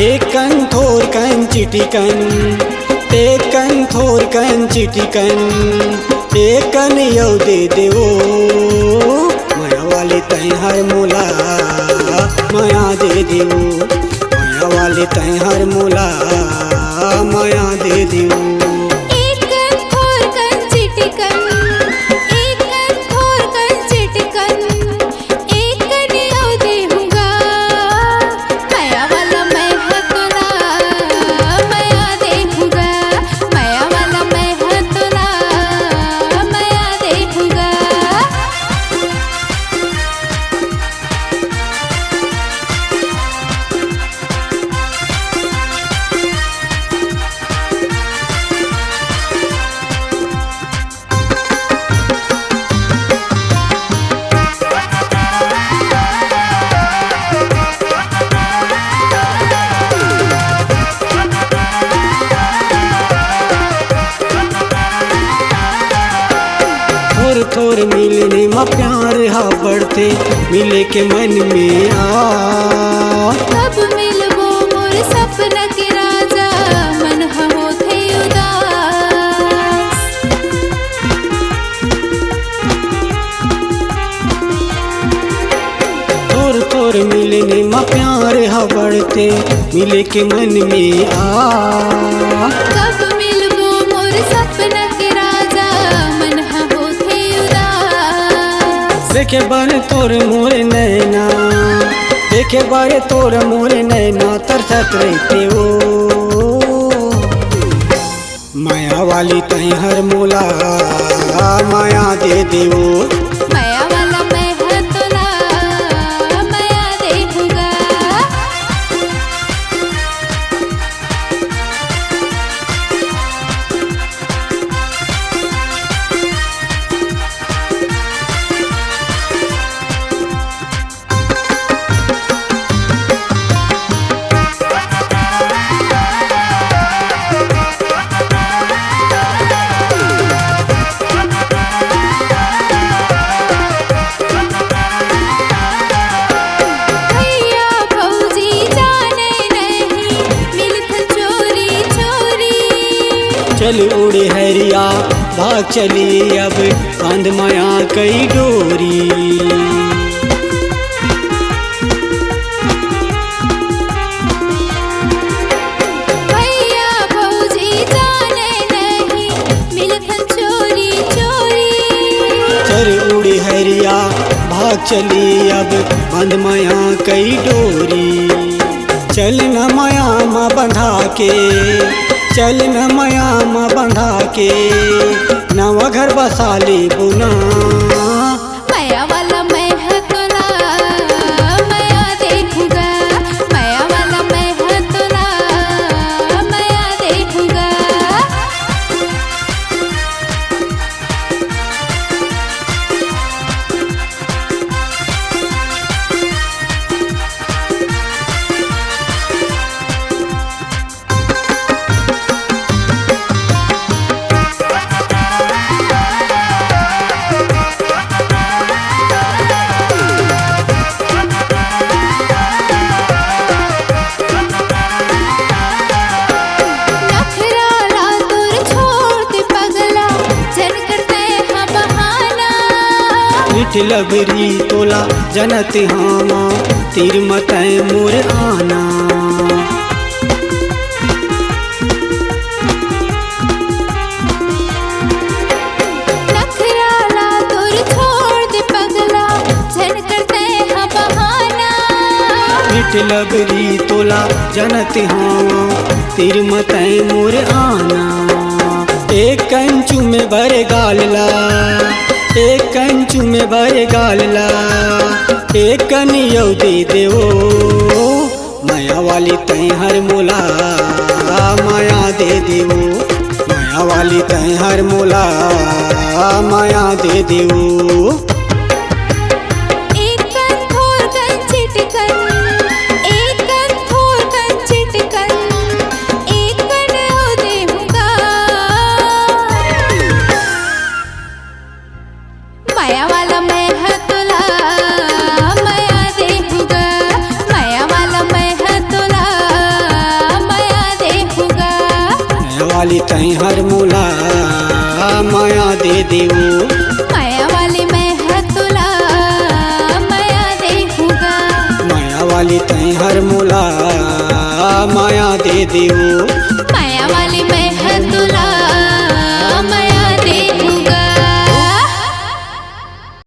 एकन थोर कन चिटिकन एकन थोर कन चिटिकन एकन यौ दे देवो माया वाली तै हर मोला माया दे देवो माया वाली तै हर मोला माया दे देवो। थोर थोर मिलने में प्यार हा बढ़ते मिले के मन में आ कब मिलबो मोर सपना के राजा मन होथे उदास। थोर थोर मिलने में प्यार हा बढ़ते मिले के मन में आ कब मिलबो मोर सपना के राजा मन होथे उदास। देखे बारे तोर मोर नैना देखे बारे तोर मोर नैना तरसत रहते ओ माया वाली तै हर मोला माया दे देवो माया वाला मैं है तोला माया देखूंगा। चल उड़े हरिया भाग चली अब बांध माया कई डोरी। भैया भौजी जाने नहीं मिलथन चोरी चोरी। चल उड़े हरिया भाग चली अब बांध माया कई डोरी। चल न माया माँ बंधा के चल न माया माँ बंधा के नवा घर बसा ले बुना माया वाला मैं है तोला माया देखूंगा। माया वाला मैं है तोला माया देखूंगा। लबरी तोला जनत हामा तीर मत मोर आना। नखराला तोर छोड़ दे पगला झन करते हाँ बहाना। मिठ लबरी तोला जनत हामा तीर मत मोर आना। एक कंचू में भर गालला एक कंचू में भर गालला एक कनियौ दे देवो माया वाली तै हर मोला माया दे देवो माया वाली तै हर मोला माया दे देवो। माया वाला मैं है तोला माया देखूंगा। माया वाला मैं है तोला वाली तई हर मूला माया दे देऊ माया वाली मैं हतुला माया देहूँगा माया वाली तई हर मूला माया दे देऊ